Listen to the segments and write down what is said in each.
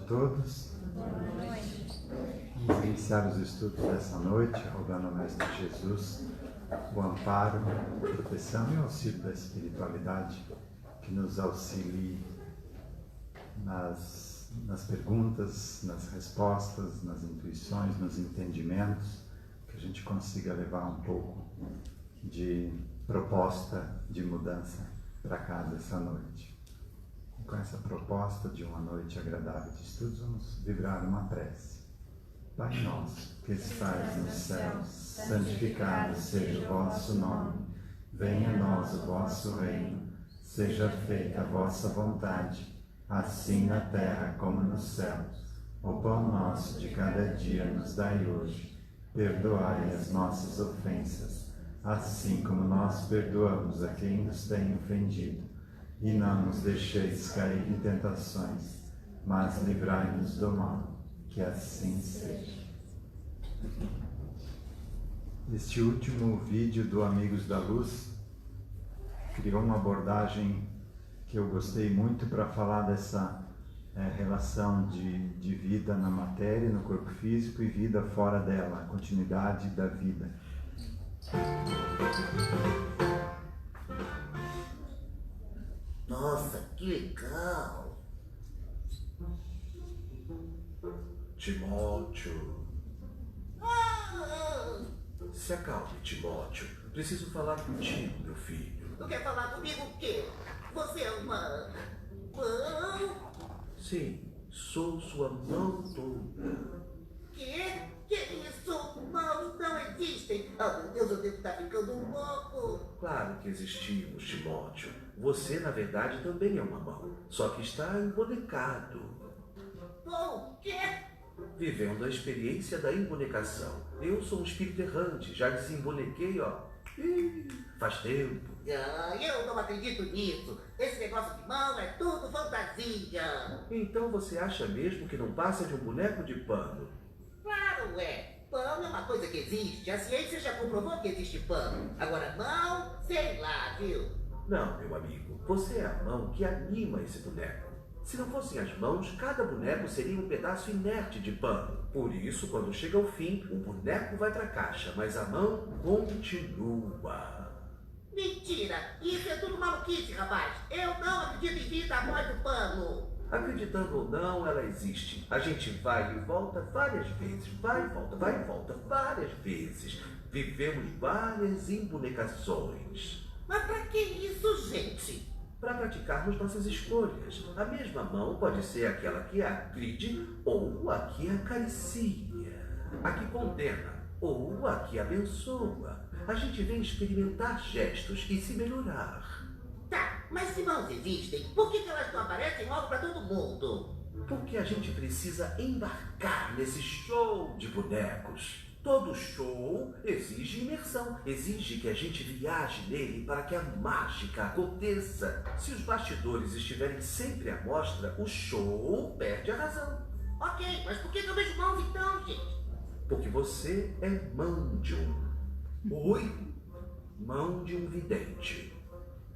todos. Vamos iniciar os estudos dessa noite, rogando ao Mestre Jesus o amparo, a proteção e o auxílio da espiritualidade que nos auxilie nas perguntas, nas respostas, nas intuições, nos entendimentos, que a gente consiga levar um pouco de proposta de mudança para casa essa noite. E com essa proposta de uma noite agradável de estudos, vamos vibrar uma prece. Pai nosso, que estais nos céus, santificado seja o vosso nome. Venha a nós o vosso reino. Seja feita a vossa vontade, assim na terra como no céu. O pão nosso de cada dia nos dai hoje. Perdoai as nossas ofensas, assim como nós perdoamos a quem nos tem ofendido. E não nos deixeis cair em tentações, mas livrai-nos do mal. Que assim seja. Este último vídeo do Amigos da Luz criou uma abordagem que eu gostei muito para falar dessa relação de vida na matéria, no corpo físico e vida fora dela, a continuidade da vida. Nossa, que legal! Timóteo. Se acalme, Timóteo. Preciso falar contigo, meu filho. Tu quer falar comigo o quê? Você é uma mão? Sim, sou sua mão toda. Quê? Que isso? Mãos não existem. Oh, meu Deus, eu devo estar ficando um louco. Claro que existimos, Timóteo. Você, na verdade, também é uma mão. Só que está embonecado. O quê? Vivendo a experiência da embonecação. Eu sou um espírito errante. Já desembonequei, faz tempo. Eu não acredito nisso. Esse negócio de mão é tudo fantasia. Então você acha mesmo que não passa de um boneco de pano? Claro, pano é uma coisa que existe. A ciência já comprovou que existe pano. Agora, mão, sei lá, viu? Não, meu amigo. Você é a mão que anima esse boneco. Se não fossem as mãos, cada boneco seria um pedaço inerte de pano. Por isso, quando chega ao fim, o boneco vai para a caixa, mas a mão continua. Mentira! Isso é tudo maluquice, rapaz! Eu não acredito em vida após o pano! Acreditando ou não, ela existe. A gente vai e volta várias vezes. Vai e volta várias vezes. Vivemos várias embonecações. Mas pra que isso, gente? Para praticarmos nossas escolhas. A mesma mão pode ser aquela que agride ou a que acaricia, a que condena ou a que abençoa. A gente vem experimentar gestos e se melhorar. Tá, mas se mãos existem, por que elas não aparecem logo para todo mundo? Porque a gente precisa embarcar nesse show de bonecos. Todo show exige imersão, exige que a gente viaje nele para que a mágica aconteça. Se os bastidores estiverem sempre à mostra, o show perde a razão. Ok, mas por que eu vejo mãos então, gente? Porque você é mão de um... Oi? Mão de um vidente.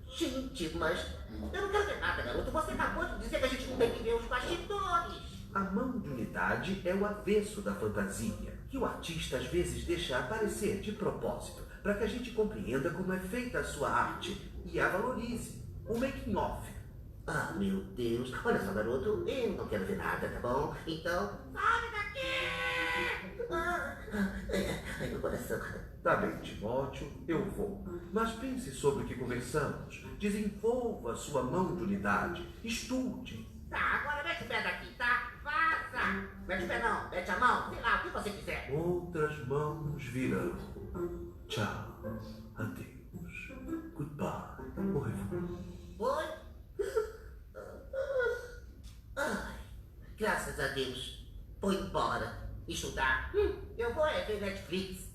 Gente, mas eu não quero ver nada, garoto. Você acabou de dizer que a gente não tem que ver os bastidores. A mão de unidade é o avesso da fantasia, que o artista às vezes deixa aparecer de propósito, para que a gente compreenda como é feita a sua arte e a valorize. O making off. Ah, meu Deus. Olha só, garoto, eu não quero ver nada, tá bom? Então, sai daqui! Ai, meu coração. Tá bem, Timóteo, eu vou. Mas pense sobre o que conversamos. Desenvolva sua mão de unidade. Estude. Tá, agora mete o pé daqui, tá? Faça! Mete o pé não, mete a mão, sei lá, o que você quiser. Outras mãos virão. Tchau. Adeus. Goodbye. Au revoir. Oi? Ai, graças a Deus. Vou embora. Estudar. Eu vou ver Netflix.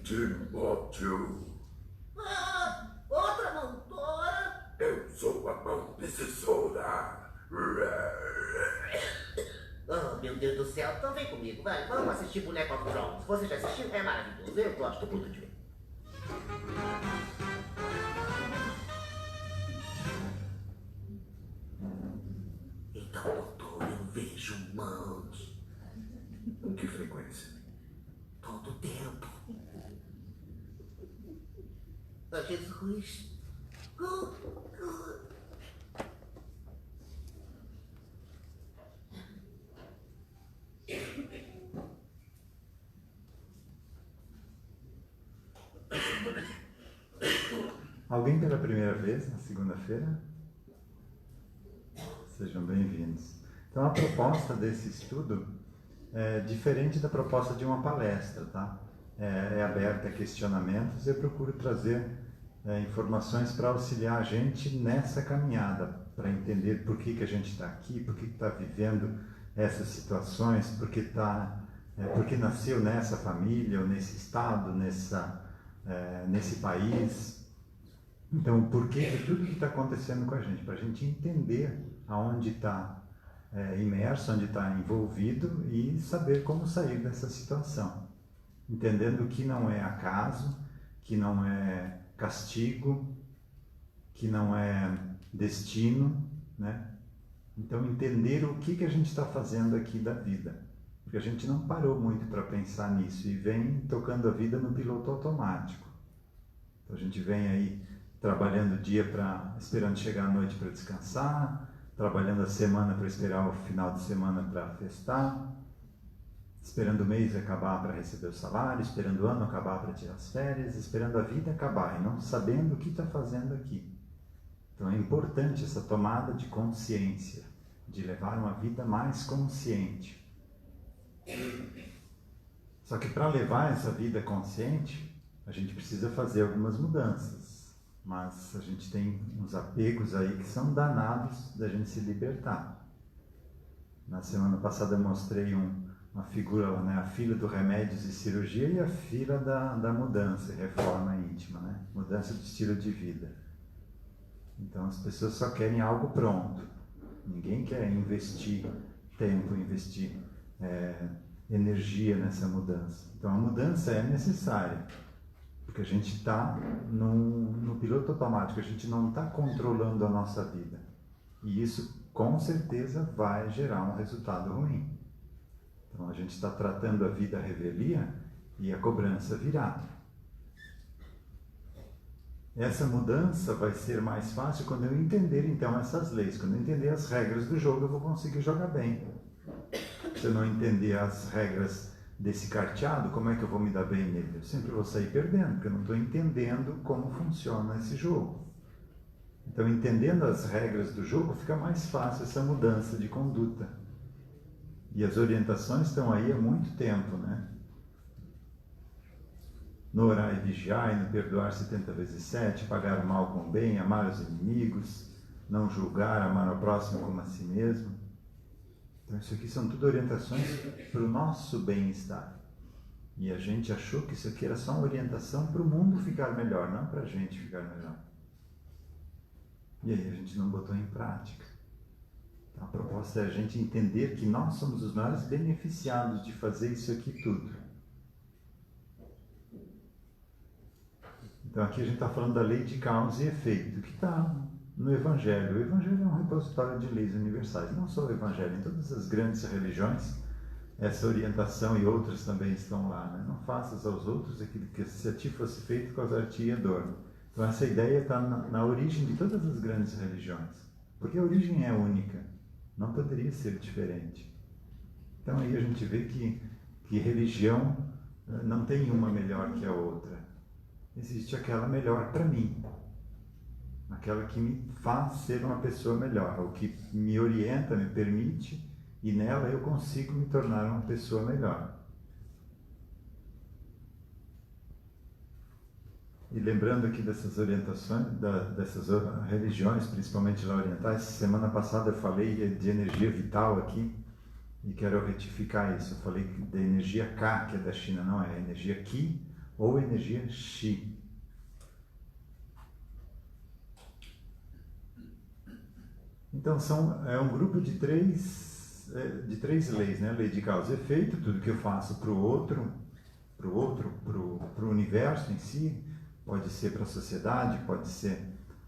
Timóteo, Outra montora? eu sou a mão precisora. Oh, meu Deus do céu. Então vem comigo, vai. Vamos assistir Boneco of Thrones. Você já assistiu? É maravilhoso. Eu gosto muito de ver. Então, doutor, eu vejo seres humanos. Com que frequência? Todo o tempo. Oh, Jesus. Alguém pela primeira vez na segunda-feira? Sejam bem-vindos. Então, a proposta desse estudo é diferente da proposta de uma palestra, tá? É aberta a questionamentos e eu procuro trazer informações para auxiliar a gente nessa caminhada, para entender por que a gente está aqui, por que está vivendo essas situações, por que nasceu nessa família, ou nesse estado, nesse país. Então, o porquê de tudo que está acontecendo com a gente, para a gente entender aonde está imerso, onde está envolvido e saber como sair dessa situação. Entendendo que não é acaso, que não é castigo, que não é destino, né? Então, entender o que a gente está fazendo aqui da vida. Porque a gente não parou muito para pensar nisso e vem tocando a vida no piloto automático. Então, a gente vem aí trabalhando o dia esperando chegar à noite para descansar, trabalhando a semana para esperar o final de semana para festar, esperando o mês acabar para receber o salário, esperando o ano acabar para tirar as férias, esperando a vida acabar e não sabendo o que está fazendo aqui. Então é importante essa tomada de consciência, de levar uma vida mais consciente. Só que para levar essa vida consciente, a gente precisa fazer algumas mudanças. Mas a gente tem uns apegos aí que são danados da gente se libertar. Na semana passada eu mostrei uma figura lá, né? A fila do remédios e cirurgia e a fila da mudança e reforma íntima, né? Mudança de estilo de vida. Então as pessoas só querem algo pronto. Ninguém quer investir tempo, investir energia nessa mudança. Então a mudança é necessária. Porque a gente está no piloto automático, a gente não está controlando a nossa vida. E isso, com certeza, vai gerar um resultado ruim. Então, a gente está tratando a vida à revelia e a cobrança virá. Essa mudança vai ser mais fácil quando eu entender, então, essas leis. Quando eu entender as regras do jogo, eu vou conseguir jogar bem. Se eu não entender as regras desse carteado, como é que eu vou me dar bem nele? Eu sempre vou sair perdendo, porque eu não estou entendendo como funciona esse jogo. Então, entendendo as regras do jogo, fica mais fácil essa mudança de conduta. E as orientações estão aí há muito tempo, né? No orar e vigiar, e no perdoar 70 vezes 7, pagar o mal com o bem, amar os inimigos, não julgar, amar ao próximo como a si mesmo. Então, isso aqui são tudo orientações para o nosso bem-estar. E a gente achou que isso aqui era só uma orientação para o mundo ficar melhor, não para a gente ficar melhor. E aí a gente não botou em prática. Então, a proposta é a gente entender que nós somos os maiores beneficiados de fazer isso aqui tudo. Então, aqui a gente está falando da lei de causa e efeito, que está no Evangelho. O Evangelho é um repositório de leis universais, não só o Evangelho, em todas as grandes religiões, essa orientação e outras também estão lá, né? Não faças aos outros aquilo que se a ti fosse feito causar-te dor. Então essa ideia está na origem de todas as grandes religiões, porque a origem é única, não poderia ser diferente. Então aí a gente vê que religião não tem uma melhor que a outra, existe aquela melhor para mim, aquela que me faz ser uma pessoa melhor, ou que me orienta, me permite, e nela eu consigo me tornar uma pessoa melhor. E lembrando aqui dessas orientações, dessas religiões, principalmente lá orientais, semana passada eu falei de energia vital aqui, e quero retificar isso. Eu falei da energia K, que é da China, não é energia Qi ou energia Xi. Então é um grupo de três leis, né? Lei de causa e efeito, tudo que eu faço para o outro, para o universo em si, pode ser para a sociedade, pode ser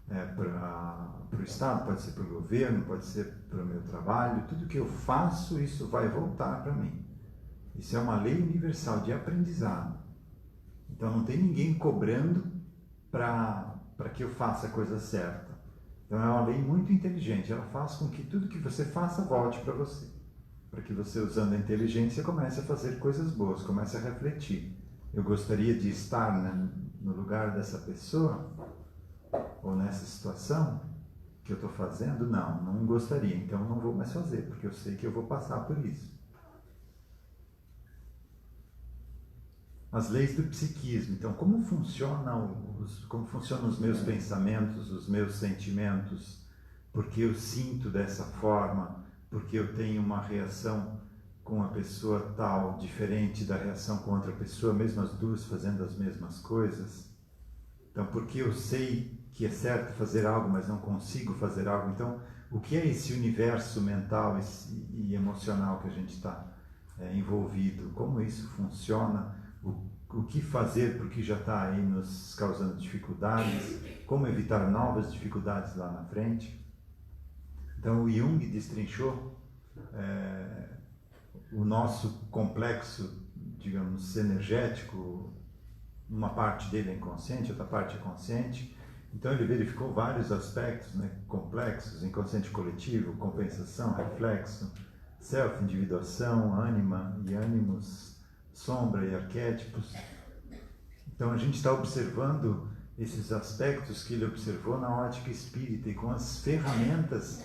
para o Estado, pode ser para o governo, pode ser para o meu trabalho. Tudo que eu faço, isso vai voltar para mim. Isso é uma lei universal de aprendizado. Então não tem ninguém cobrando para que eu faça a coisa certa. Então é uma lei muito inteligente. Ela faz com que tudo que você faça volte para você. Para que você, usando a inteligência, comece a fazer coisas boas, comece a refletir. Eu gostaria de estar, né, no lugar dessa pessoa, ou nessa situação que eu estou fazendo? Não gostaria. Então não vou mais fazer, porque eu sei que eu vou passar por isso. As leis do psiquismo. Então, como funcionam os meus pensamentos, os meus sentimentos? Porque eu sinto dessa forma, porque eu tenho uma reação com a pessoa tal, diferente da reação com outra pessoa, mesmo as duas fazendo as mesmas coisas. Então, porque eu sei que é certo fazer algo, mas não consigo fazer algo. Então, o que é esse universo mental e emocional que a gente está envolvido? Como isso funciona? O que fazer porque já está aí nos causando dificuldades? Como evitar novas dificuldades lá na frente? Então, o Jung destrinchou o nosso complexo, digamos, energético. Uma parte dele é inconsciente, outra parte é consciente. Então ele verificou vários aspectos, né, complexos: inconsciente coletivo, compensação, reflexo, self, individuação, ânima e ânimos, sombra e arquétipos. Então a gente está observando esses aspectos que ele observou na ótica espírita e com as ferramentas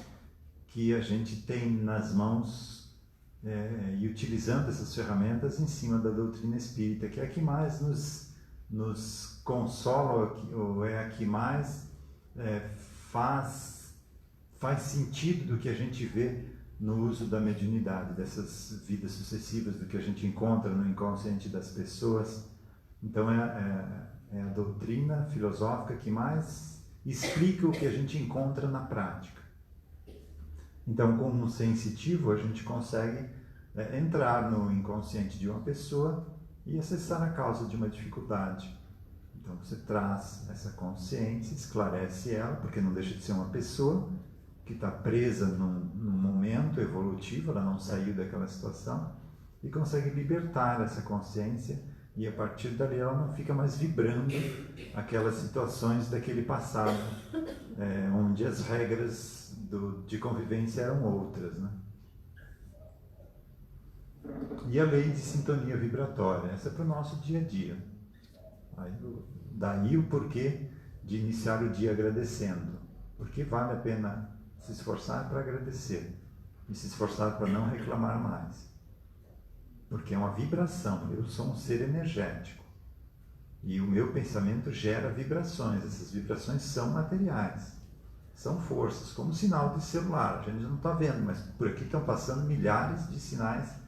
que a gente tem nas mãos, e utilizando essas ferramentas em cima da doutrina espírita, que é a que mais nos consola, ou é a que mais faz sentido do que a gente vê no uso da mediunidade, dessas vidas sucessivas, do que a gente encontra no inconsciente das pessoas. Então é a doutrina filosófica que mais explica o que a gente encontra na prática. Então, como sensitivo, a gente consegue entrar no inconsciente de uma pessoa e acessar a causa de uma dificuldade. Então você traz essa consciência, esclarece ela, porque não deixa de ser uma pessoa que está presa num momento evolutivo, ela não saiu daquela situação, e consegue libertar essa consciência, e a partir dali ela não fica mais vibrando aquelas situações daquele passado, onde as regras de convivência eram outras, né? E a lei de sintonia vibratória, essa é para o nosso dia a dia. Daí o porquê de iniciar o dia agradecendo. Porque vale a pena se esforçar para agradecer e se esforçar para não reclamar mais. Porque é uma vibração. Eu sou um ser energético e o meu pensamento gera vibrações. Essas vibrações são materiais, são forças, como sinal de celular. A gente não está vendo, mas por aqui estão passando milhares de sinais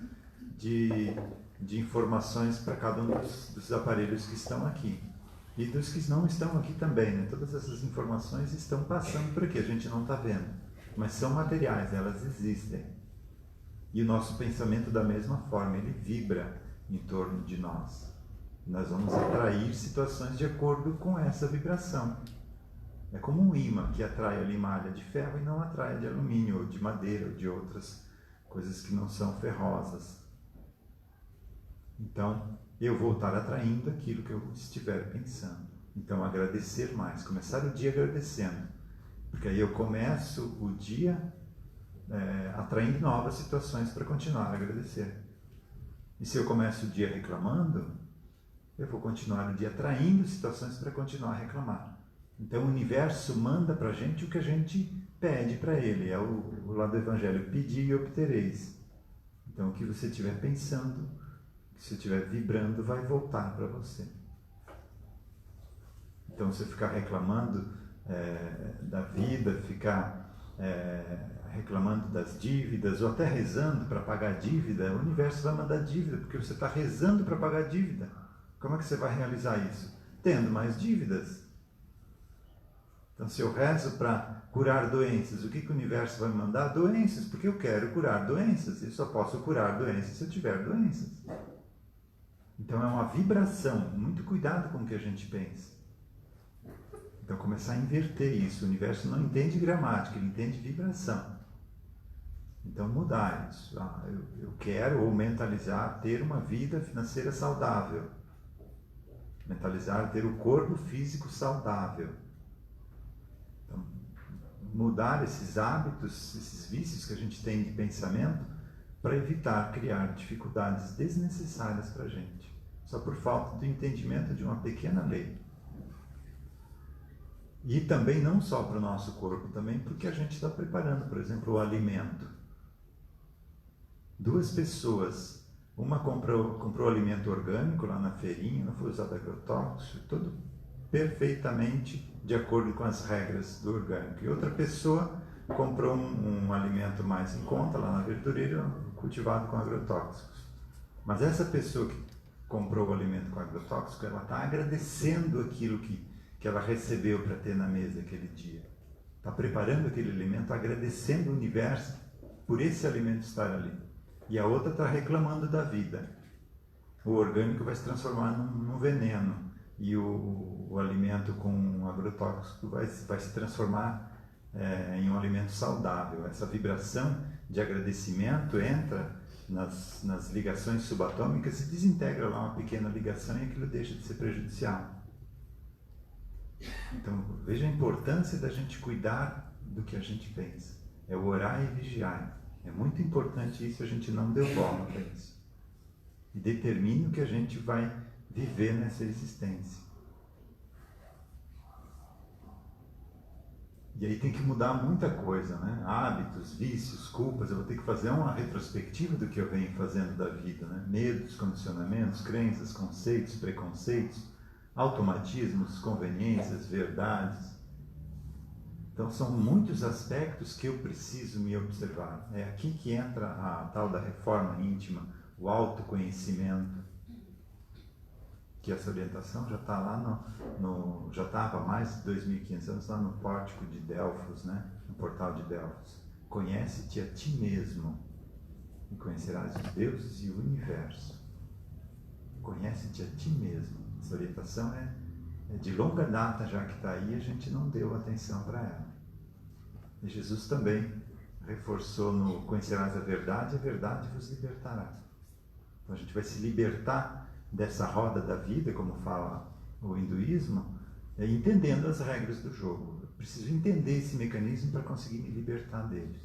de informações para cada um dos aparelhos que estão aqui. E dos que não estão aqui também, né? Todas essas informações estão passando por aqui, a gente não está vendo. Mas são materiais, elas existem. E o nosso pensamento, da mesma forma, ele vibra em torno de nós. Nós vamos atrair situações de acordo com essa vibração. É como um ímã que atrai ali malha de ferro e não atrai de alumínio, ou de madeira, ou de outras coisas que não são ferrosas. Então, eu vou estar atraindo aquilo que eu estiver pensando. Então, agradecer mais, começar o dia agradecendo. Porque aí eu começo o dia atraindo novas situações para continuar a agradecer. E se eu começo o dia reclamando, eu vou continuar o dia atraindo situações para continuar a reclamar. Então o universo manda para a gente o que a gente pede para ele. É o lado do Evangelho: pedi e obtereis. Então o que você estiver pensando, se você estiver vibrando, vai voltar para você. Então se você ficar reclamando da vida, ficar reclamando das dívidas, ou até rezando para pagar a dívida, o universo vai mandar dívida, porque você está rezando para pagar a dívida. Como é que você vai realizar isso? Tendo mais dívidas. Então, se eu rezo para curar doenças, o que o universo vai me mandar? Doenças, porque eu quero curar doenças. Eu só posso curar doenças se eu tiver doenças. Então, é uma vibração. Muito cuidado com o que a gente pensa. Então começar a inverter isso. O universo não entende gramática, ele entende vibração. Então mudar isso. Eu quero ou mentalizar ter uma vida financeira saudável. Mentalizar ter o corpo físico saudável. Então, mudar esses hábitos, esses vícios que a gente tem de pensamento para evitar criar dificuldades desnecessárias para a gente. Só por falta do entendimento de uma pequena lei. E também não só para o nosso corpo, também porque a gente está preparando, por exemplo, o alimento. 2 pessoas, uma comprou alimento orgânico lá na feirinha, não foi usado agrotóxico, tudo perfeitamente de acordo com as regras do orgânico. E outra pessoa comprou um alimento mais em conta lá na verdureira, cultivado com agrotóxicos. Mas essa pessoa que comprou o alimento com agrotóxico, ela está agradecendo aquilo que ela recebeu para ter na mesa aquele dia. Está preparando aquele alimento, agradecendo o universo por esse alimento estar ali. E a outra está reclamando da vida. O orgânico vai se transformar num veneno. E o alimento com agrotóxico vai se transformar em um alimento saudável. Essa vibração de agradecimento entra nas ligações subatômicas e desintegra lá uma pequena ligação e aquilo deixa de ser prejudicial. Então, veja a importância da gente cuidar do que a gente pensa. É o orar e vigiar. É muito importante isso, a gente não deu bola para isso. E determine o que a gente vai viver nessa existência. E aí tem que mudar muita coisa, né? Hábitos, vícios, culpas. Eu vou ter que fazer uma retrospectiva do que eu venho fazendo da vida, né? Medos, condicionamentos, crenças, conceitos, preconceitos, automatismos, conveniências, verdades. Então são muitos aspectos que eu preciso me observar. É aqui que entra a tal da reforma íntima, o autoconhecimento, que essa orientação já está lá já estava há mais de 2.500 anos lá no pórtico de Delfos, né? No portal de Delfos. Conhece-te a ti mesmo e conhecerás os deuses e o universo. Conhece-te a ti mesmo. Essa orientação é de longa data já que está aí, a gente não deu atenção para ela. E Jesus também reforçou no conhecerás a verdade vos libertará. Então a gente vai se libertar dessa roda da vida, como fala o hinduísmo, entendendo as regras do jogo. Eu preciso entender esse mecanismo para conseguir me libertar deles.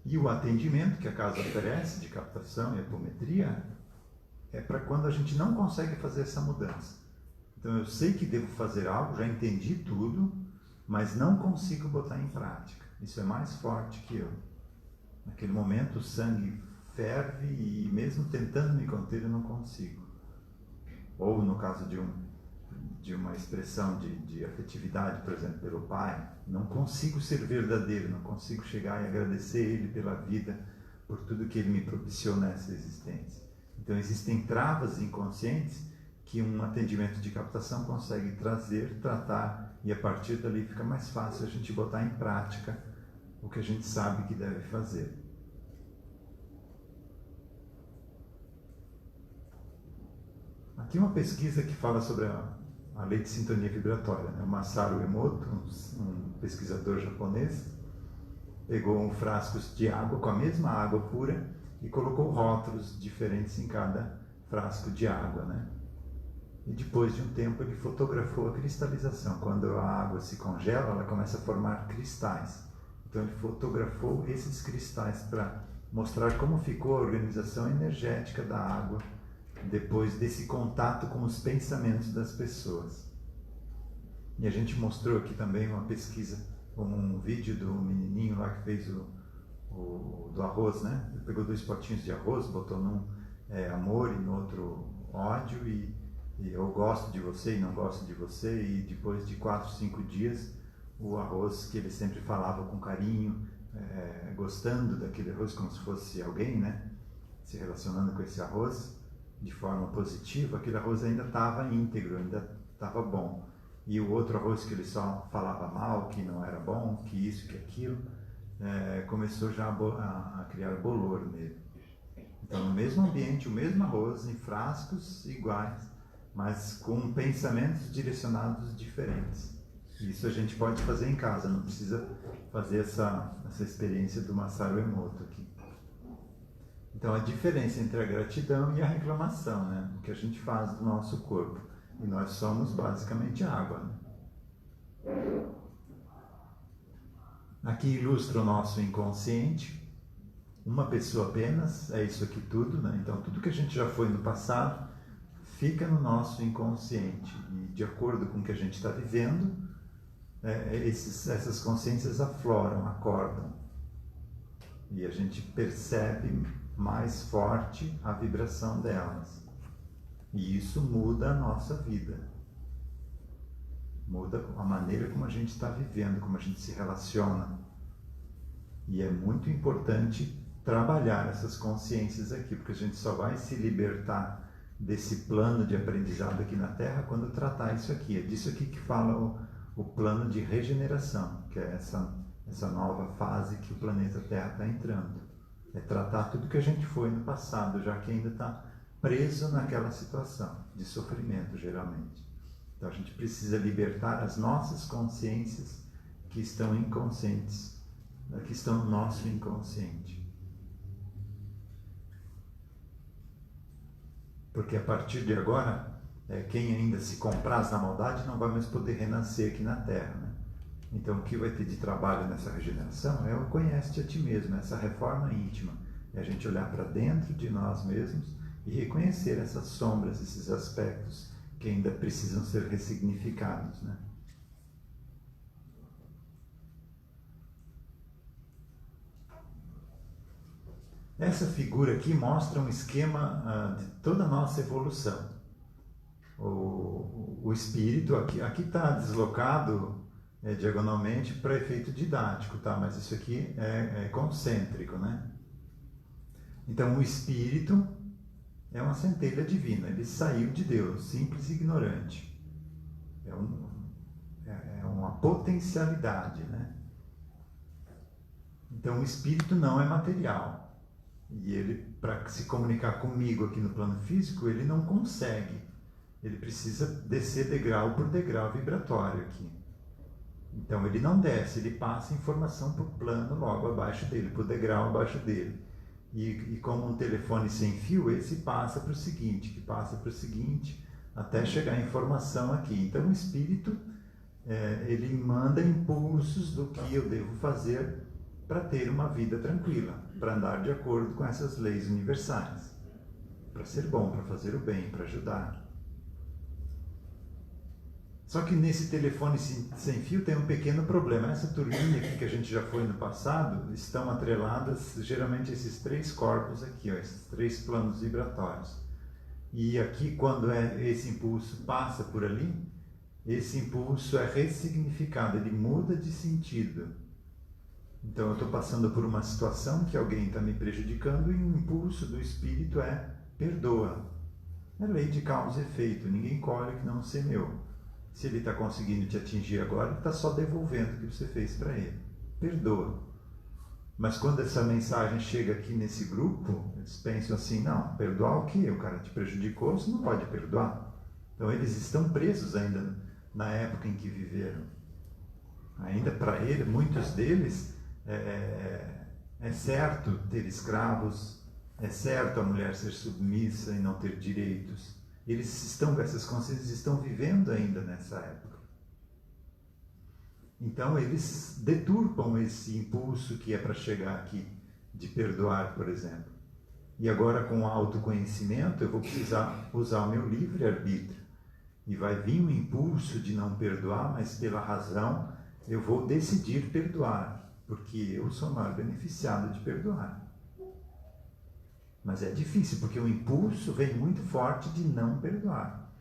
E o atendimento que a casa oferece de captação e apometria é para quando a gente não consegue fazer essa mudança. Então eu sei que devo fazer algo, já entendi tudo, mas não consigo botar em prática. Isso é mais forte que eu. Naquele momento o sangue ferve e mesmo tentando me conter eu não consigo. Ou no caso de uma expressão de afetividade, por exemplo, pelo pai, não consigo ser verdadeiro, não consigo chegar e agradecer ele pela vida, por tudo que ele me propiciou nessa existência. Então existem travas inconscientes que um atendimento de captação consegue trazer, tratar, e a partir dali fica mais fácil a gente botar em prática o que a gente sabe que deve fazer. Aqui uma pesquisa que fala sobre a lei de sintonia vibratória, né? O Masaru Emoto, um pesquisador japonês, pegou frascos de água com a mesma água pura e colocou rótulos diferentes em cada frasco de água, né? E depois de um tempo ele fotografou a cristalização. Quando a água se congela, ela começa a formar cristais. Então ele fotografou esses cristais para mostrar como ficou a organização energética da água depois desse contato com os pensamentos das pessoas. E a gente mostrou aqui também uma pesquisa, um vídeo do menininho lá que fez do arroz, né? Ele pegou 2 potinhos de arroz, botou num amor e no outro ódio, e eu gosto de você e não gosto de você, e depois de 4, 5 dias o arroz que ele sempre falava com carinho, gostando daquele arroz como se fosse alguém, né? Se relacionando com esse arroz de forma positiva, aquele arroz ainda estava íntegro, ainda estava bom. E o outro arroz que ele só falava mal, que não era bom, que isso, que aquilo, começou já a criar bolor nele. Então, no mesmo ambiente, o mesmo arroz, em frascos iguais, mas com pensamentos direcionados diferentes. Isso a gente pode fazer em casa, não precisa fazer essa experiência do Masaru Emoto aqui. Então, a diferença entre a gratidão e a reclamação, né? O que a gente faz do nosso corpo. E nós somos basicamente água, né? Aqui ilustra o nosso inconsciente. Uma pessoa apenas, é isso aqui tudo, né? Então, tudo que a gente já foi no passado fica no nosso inconsciente. E de acordo com o que a gente está vivendo, essas consciências afloram, acordam. E a gente percebe mais forte a vibração delas. E isso muda a nossa vida. Muda a maneira como a gente está vivendo, como a gente se relaciona. E é muito importante trabalhar essas consciências aqui, porque a gente só vai se libertar desse plano de aprendizado aqui na Terra quando tratar isso aqui. É disso aqui que fala o plano de regeneração, que é essa nova fase que o planeta Terra está entrando. É tratar tudo que a gente foi no passado, já que ainda está preso naquela situação de sofrimento, geralmente. Então a gente precisa libertar as nossas consciências que estão inconscientes, que estão no nosso inconsciente. Porque a partir de agora, quem ainda se compraz na maldade não vai mais poder renascer aqui na Terra, né? Então o que vai ter de trabalho nessa regeneração é o conhece-te a ti mesmo, essa reforma íntima. É a gente olhar para dentro de nós mesmos e reconhecer essas sombras, esses aspectos que ainda precisam ser ressignificados, né? Essa figura aqui mostra um esquema de toda a nossa evolução. O espírito aqui está deslocado diagonalmente para efeito didático, tá? Mas isso aqui é concêntrico, né? Então o espírito é uma centelha divina, ele saiu de Deus, simples e ignorante. É uma potencialidade, né? Então o espírito não é material. E ele, para se comunicar comigo aqui no plano físico, ele não consegue. Ele precisa descer degrau por degrau vibratório aqui. Então ele não desce, ele passa informação para o plano logo abaixo dele, para o degrau abaixo dele. E como um telefone sem fio, esse passa para o seguinte, que passa para o seguinte, até chegar a informação aqui. Então o espírito, ele manda impulsos do que eu devo fazer para ter uma vida tranquila, para andar de acordo com essas leis universais, para ser bom, para fazer o bem, para ajudar. Só que nesse telefone sem fio tem um pequeno problema. Essa turminha aqui que a gente já foi no passado, estão atreladas geralmente esses três corpos aqui, ó, esses três planos vibratórios. E aqui, quando esse impulso passa por ali, esse impulso é ressignificado, ele muda de sentido. Então eu estou passando por uma situação que alguém está me prejudicando e o impulso do espírito é perdoa. É lei de causa e efeito, ninguém colhe que não semeou. Se ele está conseguindo te atingir agora, ele está só devolvendo o que você fez para ele. Perdoa. Mas quando essa mensagem chega aqui nesse grupo, eles pensam assim, não, perdoar o quê? O cara te prejudicou, você não pode perdoar. Então eles estão presos ainda na época em que viveram. Ainda para ele, muitos deles, é certo ter escravos, é certo a mulher ser submissa e não ter direitos. Essas consciências estão vivendo ainda nessa época. Então eles deturpam esse impulso que é para chegar aqui, de perdoar, por exemplo. E agora com o autoconhecimento eu vou precisar usar o meu livre-arbítrio. E vai vir um impulso de não perdoar, mas pela razão eu vou decidir perdoar, porque eu sou o maior beneficiado de perdoar. Mas é difícil, porque o impulso vem muito forte de não perdoar.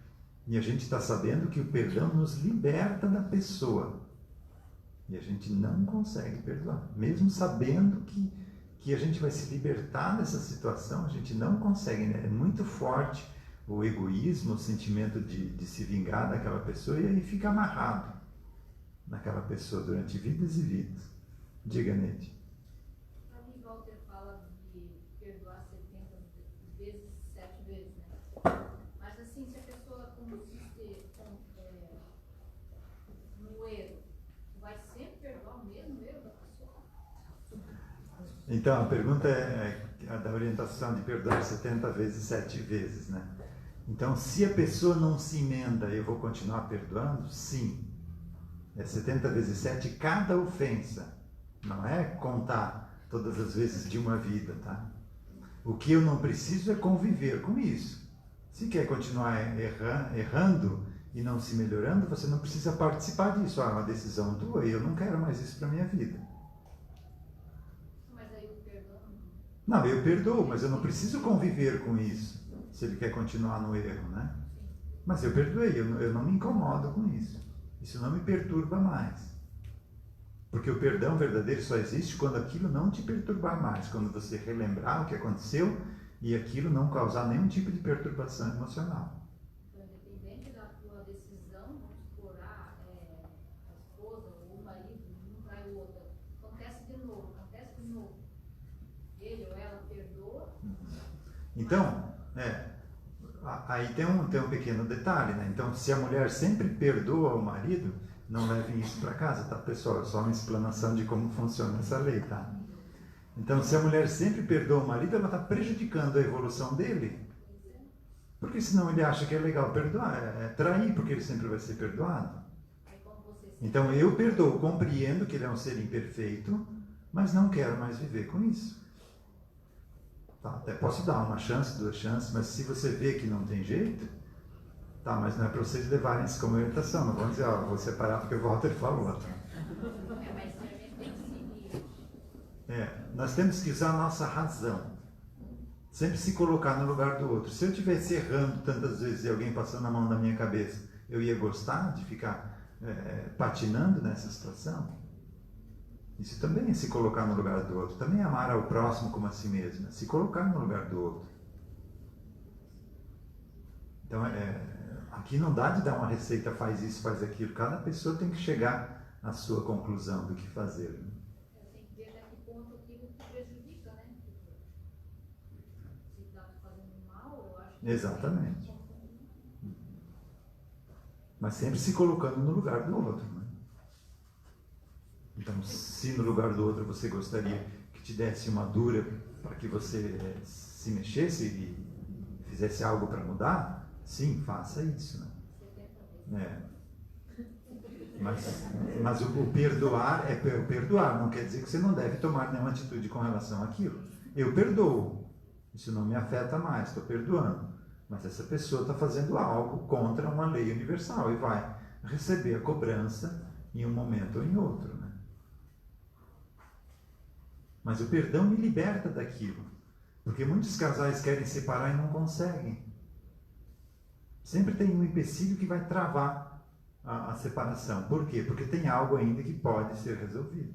E a gente está sabendo que o perdão nos liberta da pessoa. E a gente não consegue perdoar. Mesmo sabendo que a gente vai se libertar dessa situação, a gente não consegue, né? É muito forte o egoísmo, o sentimento de se vingar daquela pessoa, e aí fica amarrado naquela pessoa durante vidas e vidas. Diga, Neide. Ali Walter fala de perdoar 70 vezes, 7 vezes, né? Mas assim, se a pessoa consiste no erro, vai sempre perdoar o mesmo erro da pessoa? Então, a pergunta é a da orientação de perdoar 70 vezes, 7 vezes, né? Então, se a pessoa não se emenda, eu vou continuar perdoando? Sim. É 70 vezes 7 cada ofensa. Não é contar todas as vezes de uma vida, tá? O que eu não preciso é conviver com isso. Se quer continuar errando e não se melhorando, você não precisa participar disso. Ah, é uma decisão tua e eu não quero mais isso para minha vida. Mas aí o perdão... Não, eu perdoo, mas eu não preciso conviver com isso. Se ele quer continuar no erro, né? Mas eu perdoei, eu não me incomodo com isso. Isso não me perturba mais. Porque o perdão verdadeiro só existe quando aquilo não te perturbar mais. Quando você relembrar o que aconteceu e aquilo não causar nenhum tipo de perturbação emocional. Então, independente da tua decisão, vamos supor, a esposa ou o marido, um trai o outro, acontece de novo. Ele ou ela perdoa. Então, aí tem um pequeno detalhe, né? Então, se a mulher sempre perdoa o marido, não levem isso para casa, tá, pessoal? É só uma explanação de como funciona essa lei, tá? Então, se a mulher sempre perdoa o marido, ela está prejudicando a evolução dele. Porque senão ele acha que é legal perdoar, é trair, porque ele sempre vai ser perdoado. Então, eu perdoo, compreendo que ele é um ser imperfeito, mas não quero mais viver com isso. Tá, até posso dar uma chance, 2 chances, mas se você vê que não tem jeito, tá, mas não é para vocês levarem isso como orientação, não vão dizer, ó, vou separar porque o Walter falou. Tá? Nós temos que usar a nossa razão, sempre se colocar no lugar do outro. Se eu estivesse errando tantas vezes e alguém passando a mão na minha cabeça, eu ia gostar de ficar patinando nessa situação? Isso também é se colocar no lugar do outro. Também é amar ao próximo como a si mesmo. Se colocar no lugar do outro. Então, aqui não dá de dar uma receita, faz isso, faz aquilo. Cada pessoa tem que chegar à sua conclusão do que fazer. Né? Tem que ver até que ponto aquilo te prejudica, né? Se está fazendo mal, eu acho que... Exatamente. Mas sempre se colocando no lugar do outro. Né? Então, se no lugar do outro você gostaria que te desse uma dura para que você se mexesse e fizesse algo para mudar, sim, faça isso. Né? Mas o perdoar é perdoar, não quer dizer que você não deve tomar nenhuma atitude com relação àquilo. Eu perdoo, isso não me afeta mais, estou perdoando. Mas essa pessoa está fazendo algo contra uma lei universal e vai receber a cobrança em um momento ou em outro. Né? Mas o perdão me liberta daquilo. Porque muitos casais querem separar e não conseguem. Sempre tem um empecilho que vai travar a separação. Por quê? Porque tem algo ainda que pode ser resolvido.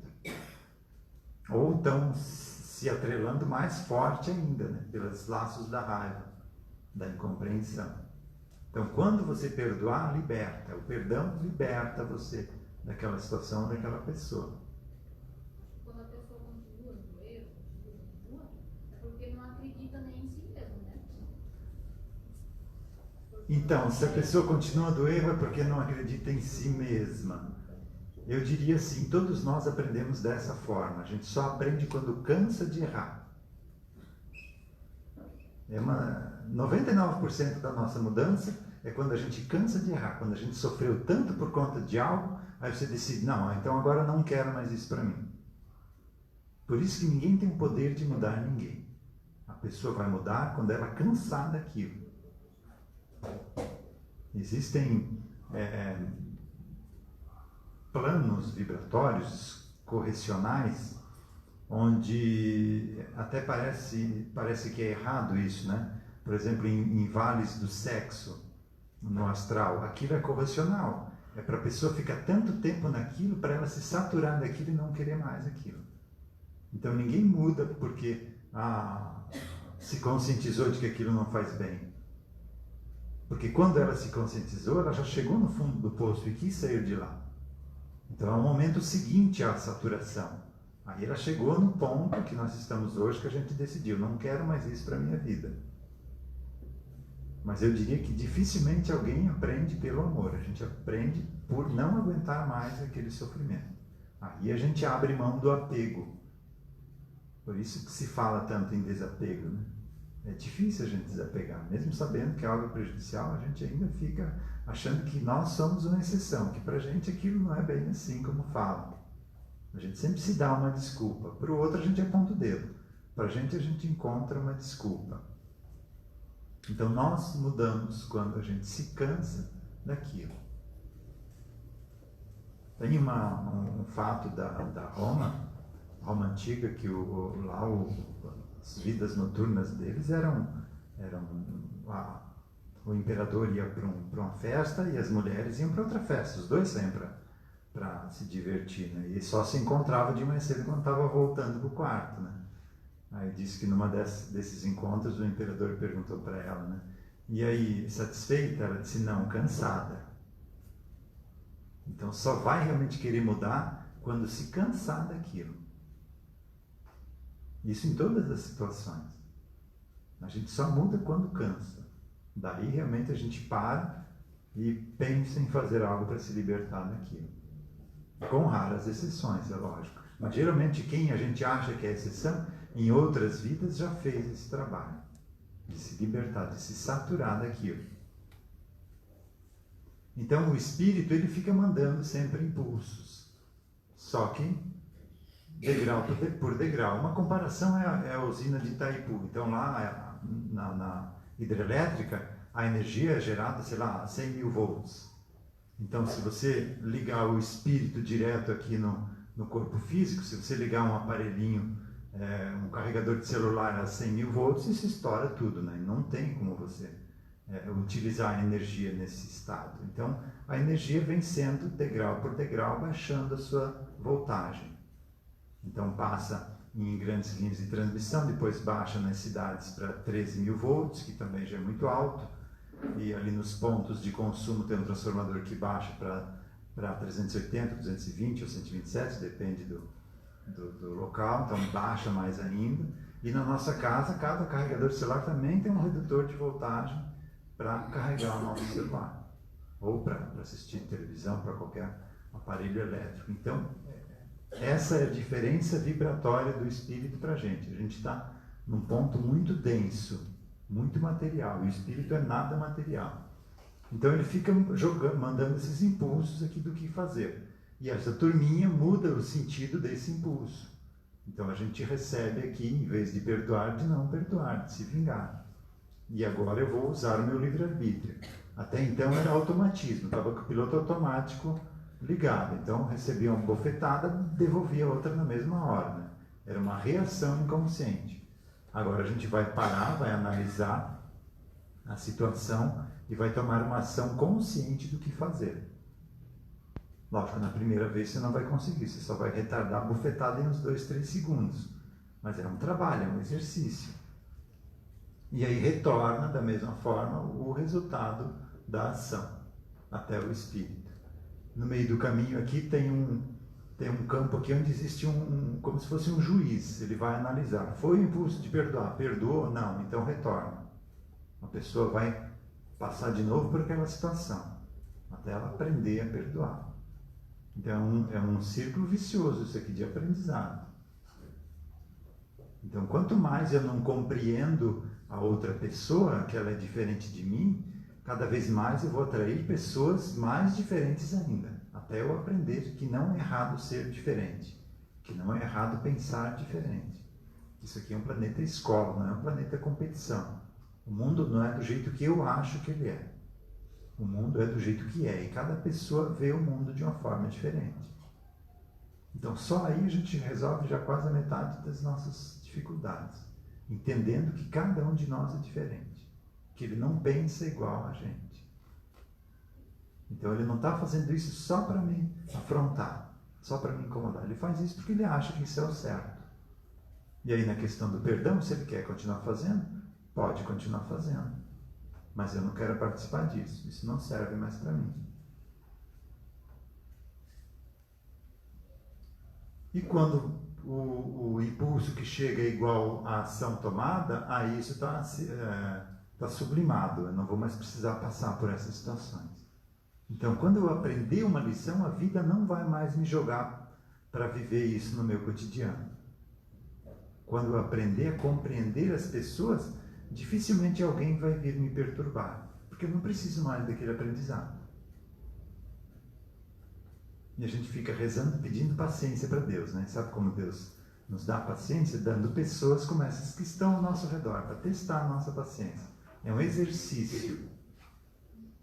Ou estão se atrelando mais forte ainda, né? Pelos laços da raiva, da incompreensão. Então, quando você perdoar, liberta. O perdão liberta você daquela situação, daquela pessoa. Quando a pessoa continua no erro, é porque não acredita nem em si mesmo, né? Então, se a pessoa continua do erro é porque não acredita em si mesma. Eu diria assim, todos nós aprendemos dessa forma. A gente só aprende quando cansa de errar. 99% da nossa mudança é quando a gente cansa de errar. Quando a gente sofreu tanto por conta de algo, aí você decide, não, então agora não quero mais isso para mim. Por isso que ninguém tem o poder de mudar ninguém. A pessoa vai mudar quando ela cansar daquilo. Existem planos vibratórios correcionais onde até parece que é errado isso, né? Por exemplo, em vales do sexo, no astral, aquilo é correcional. É para a pessoa ficar tanto tempo naquilo, para ela se saturar daquilo e não querer mais aquilo. Então ninguém muda porque se conscientizou de que aquilo não faz bem. Porque quando ela se conscientizou, ela já chegou no fundo do poço e quis sair de lá. Então é o momento seguinte à saturação. Aí ela chegou no ponto que nós estamos hoje, que a gente decidiu, não quero mais isso para a minha vida. Mas eu diria que dificilmente alguém aprende pelo amor. A gente aprende por não aguentar mais aquele sofrimento. Aí a gente abre mão do apego. Por isso que se fala tanto em desapego, né? É difícil a gente desapegar. Mesmo sabendo que é algo prejudicial, a gente ainda fica achando que nós somos uma exceção, que pra gente aquilo não é bem assim como falam. A gente sempre se dá uma desculpa. Para o outro a gente aponta o dedo. Para a gente encontra uma desculpa. Então nós mudamos quando a gente se cansa daquilo. Tem um fato da Roma antiga, que as vidas noturnas deles o imperador ia para uma festa e as mulheres iam para outra festa. Os dois saíam para se divertir, né? E só se encontrava de manhã cedo quando estava voltando para o quarto, né? Aí disse que numa desses encontros o imperador perguntou para ela, né? E aí, satisfeita? Ela disse, não, cansada. Então só vai realmente querer mudar quando se cansar daquilo. Isso em todas as situações. A gente só muda quando cansa. Daí realmente a gente para e pensa em fazer algo para se libertar daquilo. Com raras exceções, é lógico. Mas geralmente quem a gente acha que é exceção, em outras vidas já fez esse trabalho. De se libertar, de se saturar daquilo. Então o espírito ele fica mandando sempre impulsos. Só que degrau por degrau. Uma comparação é a usina de Itaipu. Então lá na hidrelétrica a energia é gerada, sei lá, a 100 mil volts. Então se você ligar o espírito direto aqui no corpo físico, se você ligar um aparelhinho, um carregador de celular a 100 mil volts, isso estoura tudo, né? Não tem como você utilizar a energia nesse estado. Então a energia vem sendo degrau por degrau baixando a sua voltagem. Então passa em grandes linhas de transmissão, depois baixa nas cidades para 13 mil volts, que também já é muito alto, e ali nos pontos de consumo tem um transformador que baixa para 380, 220 ou 127, depende do local, então baixa mais ainda. E na nossa casa, cada carregador de celular também tem um redutor de voltagem para carregar o nosso celular, ou para assistir televisão, para qualquer aparelho elétrico. Então, essa é a diferença vibratória do espírito para a gente. A gente está num ponto muito denso, muito material, e o espírito é nada material. Então ele fica mandando esses impulsos aqui do que fazer. E essa turminha muda o sentido desse impulso. Então a gente recebe aqui, em vez de perdoar, de não perdoar, de se vingar. E agora eu vou usar o meu livre-arbítrio. Até então era automatismo, estava com o piloto automático ligado. Então recebia uma bofetada, devolvia outra na mesma hora, né? Era uma reação inconsciente. Agora a gente vai parar, vai analisar a situação e vai tomar uma ação consciente do que fazer. Lógico, na primeira vez você não vai conseguir, você só vai retardar a bofetada em uns 2, 3 segundos. Mas é um trabalho, é um exercício. E aí retorna da mesma forma o resultado da ação, até o espírito. No meio do caminho aqui tem um campo aqui onde existe como se fosse um juiz. Ele vai analisar. Foi o impulso de perdoar? Perdoou? Não, então retorna. A pessoa vai passar de novo por aquela situação, até ela aprender a perdoar. Então é um círculo vicioso isso aqui de aprendizado. Então quanto mais eu não compreendo a outra pessoa, que ela é diferente de mim, cada vez mais eu vou atrair pessoas mais diferentes ainda, até eu aprender que não é errado ser diferente, que não é errado pensar diferente. Isso aqui é um planeta escola, não é um planeta competição. O mundo não é do jeito que eu acho que ele é. O mundo é do jeito que é, e cada pessoa vê o mundo de uma forma diferente. Então só aí a gente resolve já quase a metade das nossas dificuldades, entendendo que cada um de nós é diferente, que ele não pensa igual a gente. Então ele não está fazendo isso só para me afrontar, só para me incomodar. Ele faz isso porque ele acha que isso é o certo. E aí na questão do perdão, se ele quer continuar fazendo, pode continuar fazendo. Mas eu não quero participar disso. Isso não serve mais para mim. E quando o impulso que chega é igual à ação tomada, aí isso está está sublimado, eu não vou mais precisar passar por essas situações. Então, quando eu aprender uma lição, a vida não vai mais me jogar para viver isso no meu cotidiano. Quando eu aprender a compreender as pessoas, dificilmente alguém vai vir me perturbar, porque eu não preciso mais daquele aprendizado. E a gente fica rezando, pedindo paciência para Deus, né? Sabe como Deus nos dá paciência? Dando pessoas como essas que estão ao nosso redor, para testar a nossa paciência. É um exercício.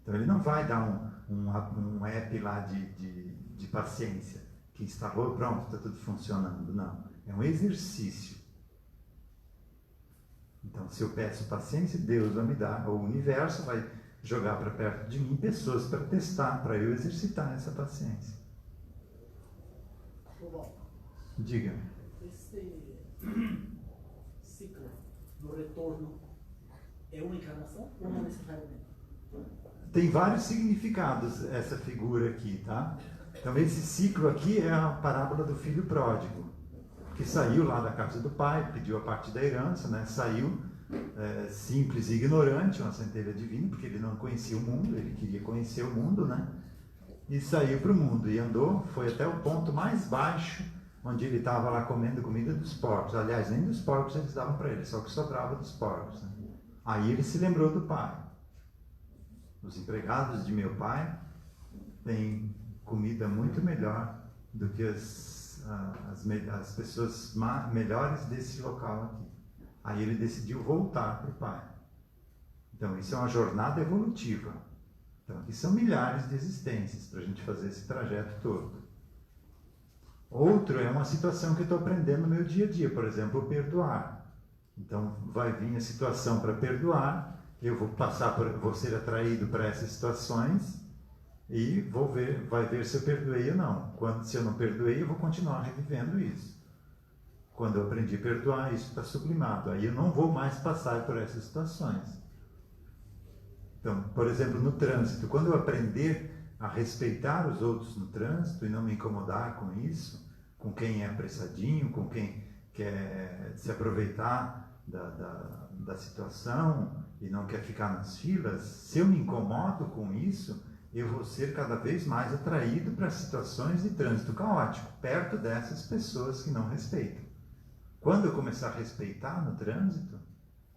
Então ele não vai dar um app lá de paciência, que instalou, pronto, está tudo funcionando. Não, é um exercício. Então, se eu peço paciência, Deus vai me dar, o universo vai jogar para perto de mim pessoas para testar, para eu exercitar essa paciência. Bom, Diga. esse ciclo do retorno é uma encarnação ou não necessariamente? Tem vários significados essa figura aqui, tá? Então esse ciclo aqui é a parábola do filho pródigo, que saiu lá da casa do pai, pediu a parte da herança, né? Saiu simples e ignorante, uma centelha divina, porque ele não conhecia o mundo, ele queria conhecer o mundo, né? E saiu para o mundo e andou, foi até o ponto mais baixo, onde ele estava lá comendo comida dos porcos. Aliás, nem dos porcos eles davam para ele, só que sobrava dos porcos, né? Aí ele se lembrou do pai. Os empregados de meu pai têm comida muito melhor do que as pessoas melhores desse local aqui. Aí ele decidiu voltar para o pai. Então isso é uma jornada evolutiva. Então aqui são milhares de existências para a gente fazer esse trajeto todo. Outro é uma situação que eu estou aprendendo no meu dia a dia, por exemplo, perdoar. Então vai vir a situação para perdoar, eu vou ser atraído para essas situações e vai ver se eu perdoei ou não. Se eu não perdoei, eu vou continuar revivendo isso. Quando eu aprendi a perdoar, isso está sublimado. Aí eu não vou mais passar por essas situações. Então, por exemplo, no trânsito, quando eu aprender a respeitar os outros no trânsito e não me incomodar com isso, com quem é apressadinho, com quem quer se aproveitar da situação e não quer ficar nas filas, se eu me incomodo com isso, eu vou ser cada vez mais atraído para situações de trânsito caótico, perto dessas pessoas que não respeitam. Quando eu começar a respeitar no trânsito,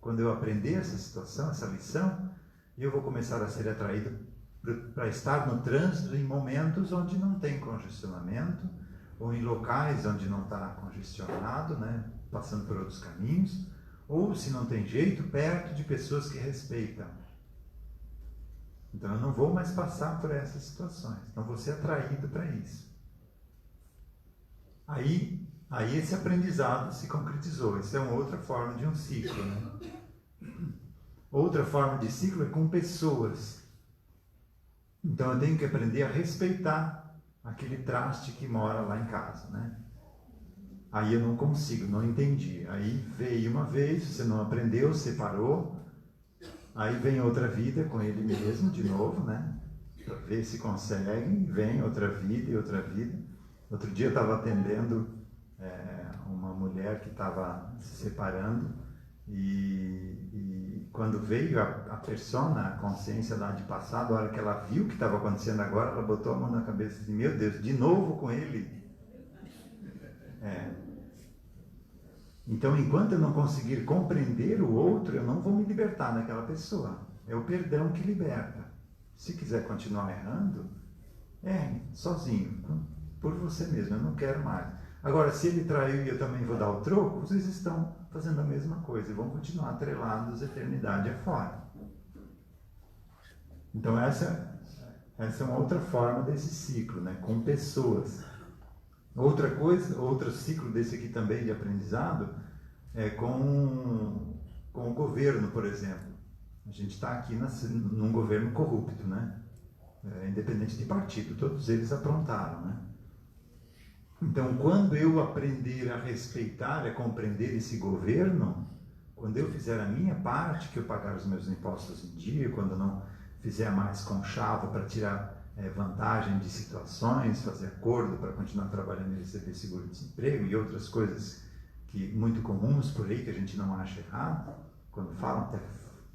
quando eu aprender essa situação, essa lição, eu vou começar a ser atraído para estar no trânsito em momentos onde não tem congestionamento, ou em locais onde não está congestionado, né, passando por outros caminhos, ou, se não tem jeito, perto de pessoas que respeitam. Então eu não vou mais passar por essas situações, não vou ser atraído para isso. Aí esse aprendizado se concretizou. Isso é uma outra forma de um ciclo, né? Outra forma de ciclo é com pessoas. Então eu tenho que aprender a respeitar aquele traste que mora lá em casa, né? Aí eu não consigo, não entendi. Aí veio uma vez, você não aprendeu, separou. Aí vem outra vida com ele mesmo de novo, né? Para ver se consegue. Vem outra vida e outra vida. Outro dia eu estava atendendo uma mulher que estava se separando e quando veio a persona, a consciência lá de passado, a hora que ela viu o que estava acontecendo agora, ela botou a mão na cabeça e disse, meu Deus, de novo com ele? Então, enquanto eu não conseguir compreender o outro, eu não vou me libertar daquela pessoa. É o perdão que liberta. Se quiser continuar errando, sozinho, por você mesmo, eu não quero mais. Agora, se ele traiu e eu também vou dar o troco, vocês estão fazendo a mesma coisa e vão continuar atrelados eternidade afora. Então, essa é uma outra forma desse ciclo, né? Com pessoas. Outra coisa, outro ciclo desse aqui também de aprendizado é com o governo, por exemplo. A gente está aqui num governo corrupto, né? Independente de partido, todos eles aprontaram, né? Então, quando eu aprender a respeitar, a compreender esse governo, quando eu fizer a minha parte, que eu pagar os meus impostos em dia, quando não fizer mais conchavo para tirar vantagem de situações, fazer acordo para continuar trabalhando e receber seguro-desemprego e outras coisas que muito comuns por aí que a gente não acha errado, quando falam até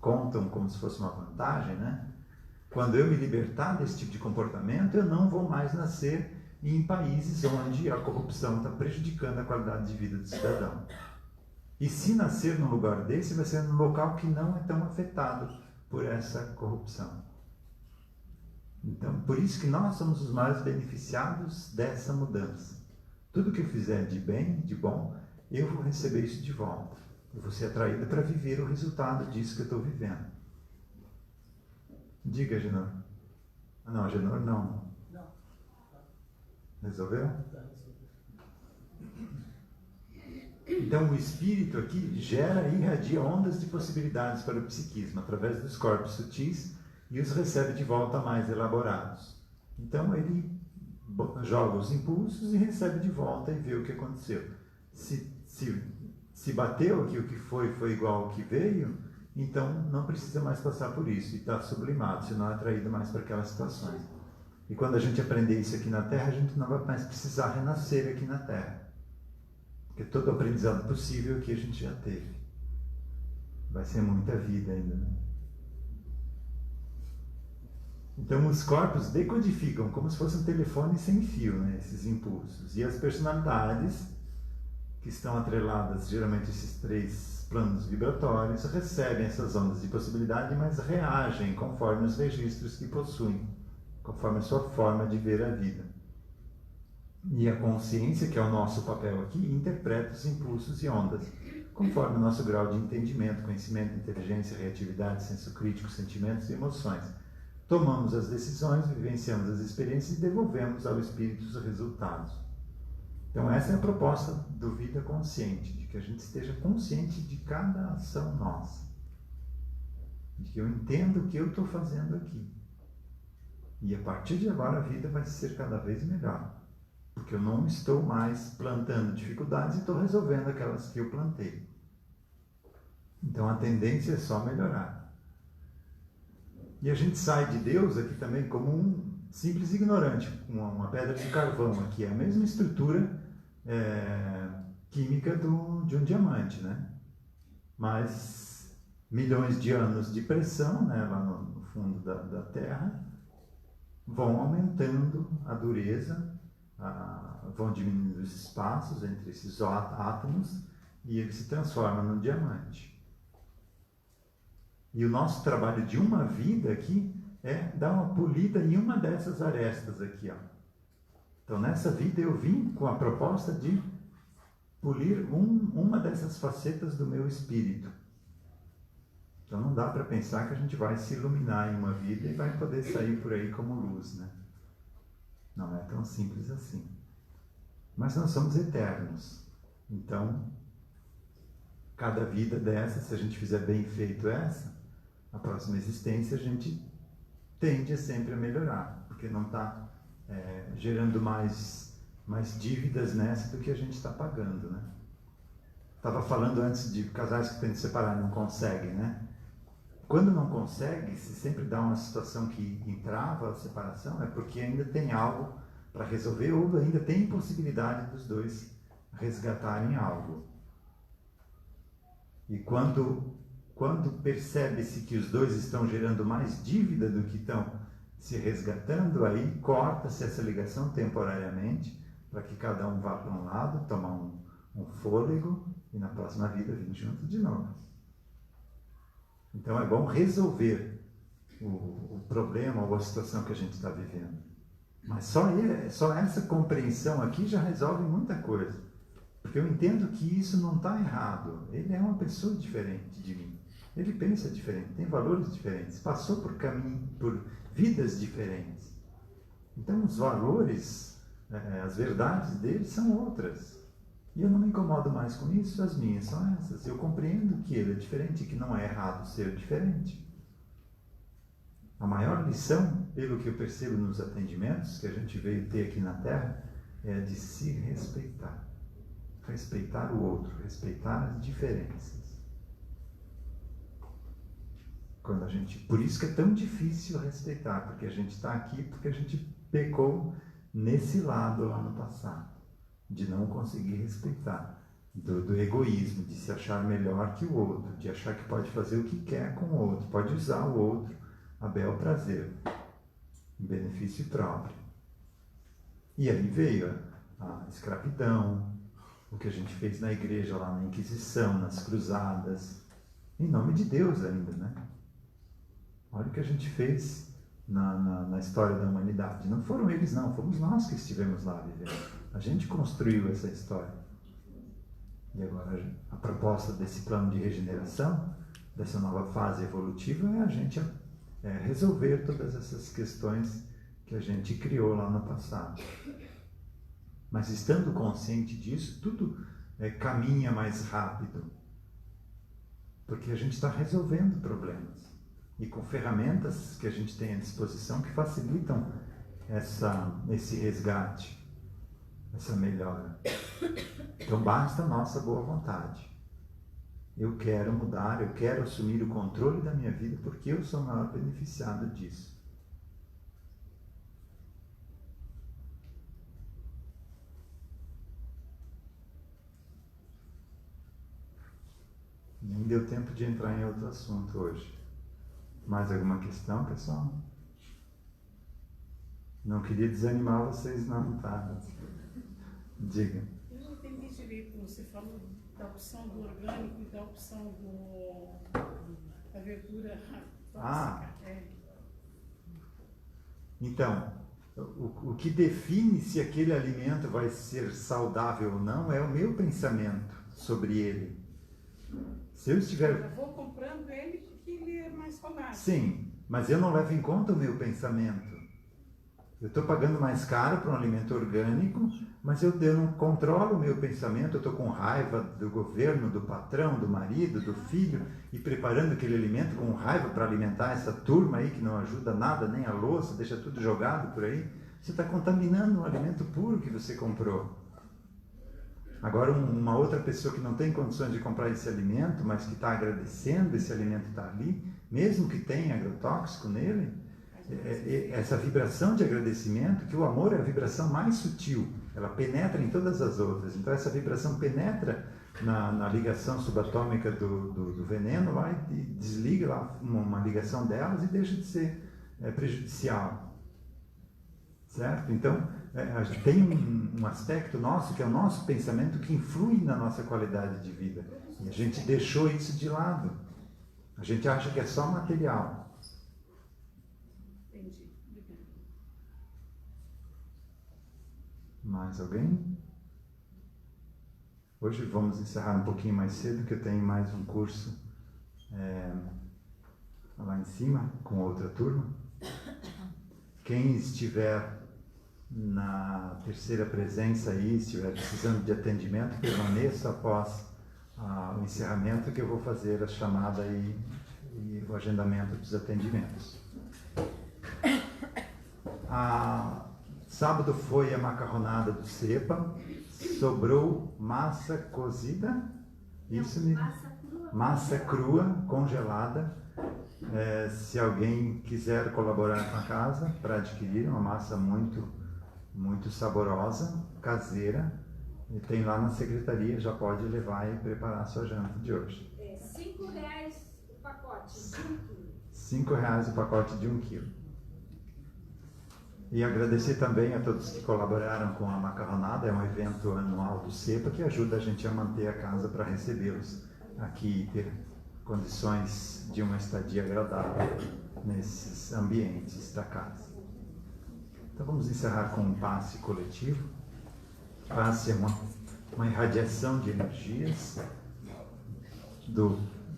contam como se fosse uma vantagem, né? Quando eu me libertar desse tipo de comportamento, eu não vou mais nascer em países onde a corrupção está prejudicando a qualidade de vida do cidadão. E se nascer num lugar desse, vai ser num local que não é tão afetado por essa corrupção. Então, por isso que nós somos os mais beneficiados dessa mudança. Tudo que eu fizer de bem, de bom, eu vou receber isso de volta. Eu vou ser atraído para viver o resultado disso que eu estou vivendo. Diga, Genor. Ah, não, Genor não. Não. Resolveu? Tá resolvido. Então, o espírito aqui gera e irradia ondas de possibilidades para o psiquismo, através dos corpos sutis, e os recebe de volta mais elaborados. Então, ele joga os impulsos e recebe de volta e vê o que aconteceu. Se bateu que o que foi igual ao que veio, então não precisa mais passar por isso, e está sublimado, senão é atraído mais para aquelas situações. E quando a gente aprender isso aqui na Terra, a gente não vai mais precisar renascer aqui na Terra. Porque todo o aprendizado possível aqui a gente já teve. Vai ser muita vida ainda, né? Então os corpos decodificam como se fosse um telefone sem fio, né, esses impulsos. E as personalidades, que estão atreladas geralmente a esses 3 planos vibratórios, recebem essas ondas de possibilidade, mas reagem conforme os registros que possuem, conforme a sua forma de ver a vida. E a consciência, que é o nosso papel aqui, interpreta os impulsos e ondas, conforme o nosso grau de entendimento, conhecimento, inteligência, reatividade, senso crítico, sentimentos e emoções. Tomamos as decisões, vivenciamos as experiências e devolvemos ao espírito os resultados. Então essa é a proposta do Vida Consciente, de que a gente esteja consciente de cada ação nossa. De que eu entendo o que eu estou fazendo aqui. E a partir de agora a vida vai ser cada vez melhor. Porque eu não estou mais plantando dificuldades e estou resolvendo aquelas que eu plantei. Então a tendência é só melhorar. E a gente sai de Deus aqui também como um simples ignorante, uma pedra de carvão aqui. É a mesma estrutura química de um diamante, né? Mas milhões de anos de pressão, né, lá no fundo da Terra, vão aumentando a dureza, vão diminuindo os espaços entre esses átomos e ele se transforma num diamante. E o nosso trabalho de uma vida aqui é dar uma polida em uma dessas arestas aqui, ó. Então nessa vida eu vim com a proposta de polir uma dessas facetas do meu espírito. Então não dá para pensar que a gente vai se iluminar em uma vida e vai poder sair por aí como luz, né? Não é tão simples assim. Mas nós somos eternos. Então, cada vida dessa, se a gente fizer bem feito essa, a próxima existência a gente tende sempre a melhorar, porque não está gerando mais dívidas nessa do que a gente está pagando, né? Estava falando antes de casais que tentam se separar e não conseguem, né? Quando não consegue, se sempre dá uma situação que entrava a separação, é porque ainda tem algo para resolver ou ainda tem possibilidade dos dois resgatarem algo. E quando percebe-se que os dois estão gerando mais dívida do que estão se resgatando, aí corta-se essa ligação temporariamente para que cada um vá para um lado, tomar um fôlego e na próxima vida vir junto de novo. Então é bom resolver o problema ou a situação que a gente está vivendo. Mas só essa compreensão aqui já resolve muita coisa. Porque eu entendo que isso não está errado. Ele é uma pessoa diferente de mim. Ele pensa diferente, tem valores diferentes, passou por vidas diferentes. Então os valores, as verdades dele são outras. E eu não me incomodo mais com isso, as minhas são essas. Eu compreendo que ele é diferente e que não é errado ser diferente. A maior lição, pelo que eu percebo nos atendimentos que a gente veio ter aqui na Terra, é a de se respeitar. Respeitar o outro, respeitar as diferenças. Por isso que é tão difícil respeitar, porque a gente está aqui porque a gente pecou nesse lado lá no passado, de não conseguir respeitar. do egoísmo, de se achar melhor que o outro, de achar que pode fazer o que quer com o outro, pode usar o outro a bel prazer, em benefício próprio. E aí veio a escravidão, o que a gente fez na igreja, lá na Inquisição, nas cruzadas, em nome de Deus ainda, né? Olha o que a gente fez na história da humanidade. Não foram eles não, fomos nós que estivemos lá vivendo. A gente construiu essa história. E agora a proposta desse plano de regeneração, dessa nova fase evolutiva, é a gente resolver todas essas questões que a gente criou lá no passado. Mas estando consciente disso, tudo caminha mais rápido. Porque a gente está resolvendo problemas. E com ferramentas que a gente tem à disposição que facilitam esse resgate, essa melhora. Então basta a nossa boa vontade. Eu quero mudar, eu quero assumir o controle da minha vida porque eu sou o maior beneficiado disso. Nem deu tempo de entrar em outro assunto hoje. Mais alguma questão, pessoal? Não queria desanimar vocês não, tá? Diga. Eu não entendi direito, você falou da opção do orgânico e da opção da verdura tóxica. Então, o que define se aquele alimento vai ser saudável ou não é o meu pensamento sobre ele. Se eu estiver... Eu vou comprando ele porque ele é mais saudável. Sim, mas eu não levo em conta o meu pensamento. Eu estou pagando mais caro para um alimento orgânico, mas eu não controlo o meu pensamento, eu estou com raiva do governo, do patrão, do marido, do filho, e preparando aquele alimento com raiva para alimentar essa turma aí que não ajuda nada, nem a louça, deixa tudo jogado por aí. Você está contaminando o alimento puro que você comprou. Agora, uma outra pessoa que não tem condições de comprar esse alimento, mas que está agradecendo esse alimento estar ali, mesmo que tenha agrotóxico nele, essa vibração de agradecimento, que o amor é a vibração mais sutil, ela penetra em todas as outras. Então essa vibração penetra na ligação subatômica do veneno lá e desliga lá uma ligação delas e deixa de ser prejudicial. Certo? Então a gente tem um aspecto nosso, que é o nosso pensamento, que influi na nossa qualidade de vida. E a gente deixou isso de lado. A gente acha que é só material. Mais alguém? Hoje vamos encerrar um pouquinho mais cedo, que eu tenho mais um curso lá em cima, com outra turma. Quem estiver na terceira presença aí, estiver precisando de atendimento, permaneça após o encerramento, que eu vou fazer a chamada e o agendamento dos atendimentos. Sábado foi a macarronada do Cepa, sobrou massa cozida, isso mesmo? Massa crua, congelada. Se alguém quiser colaborar com a casa para adquirir uma massa muito, muito saborosa, caseira, e tem lá na secretaria, já pode levar e preparar a sua janta de hoje. R$5 o pacote de 1 quilo. R$5 o pacote de 1 quilo. E agradecer também a todos que colaboraram com a macarronada, é um evento anual do CEPA que ajuda a gente a manter a casa para recebê-los aqui e ter condições de uma estadia agradável nesses ambientes da casa. Então vamos encerrar com um passe coletivo. Passe é uma irradiação de energias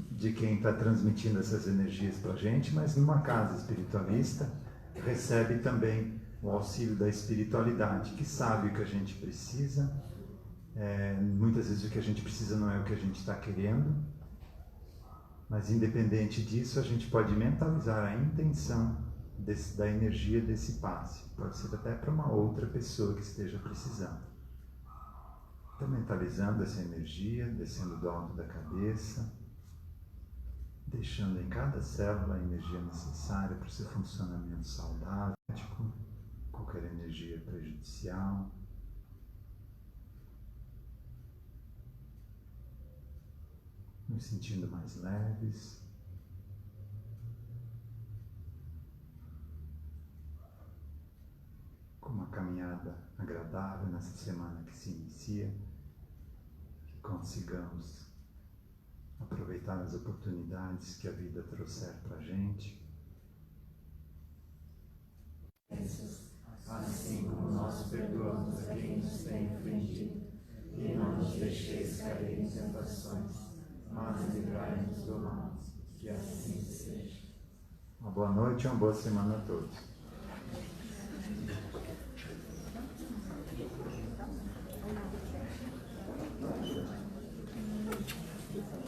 de quem está transmitindo essas energias para a gente, mas numa casa espiritualista recebe também o auxílio da espiritualidade, que sabe o que a gente precisa. Muitas vezes o que a gente precisa não é o que a gente está querendo, mas independente disso, a gente pode mentalizar a intenção da energia desse passe. Pode ser até para uma outra pessoa que esteja precisando. Então, mentalizando essa energia, descendo do alto da cabeça, deixando em cada célula a energia necessária para o seu funcionamento saudável, qualquer energia prejudicial. nos sentindo mais leves. Com uma caminhada agradável nessa semana que se inicia, que consigamos aproveitar as oportunidades que a vida trouxer para a gente. Assim como nós perdoamos a quem nos tem ofendido, e não nos deixeis cair em tentações, mas livrai-nos do mal, que assim seja. Uma boa noite e uma boa semana a todos. Thank you.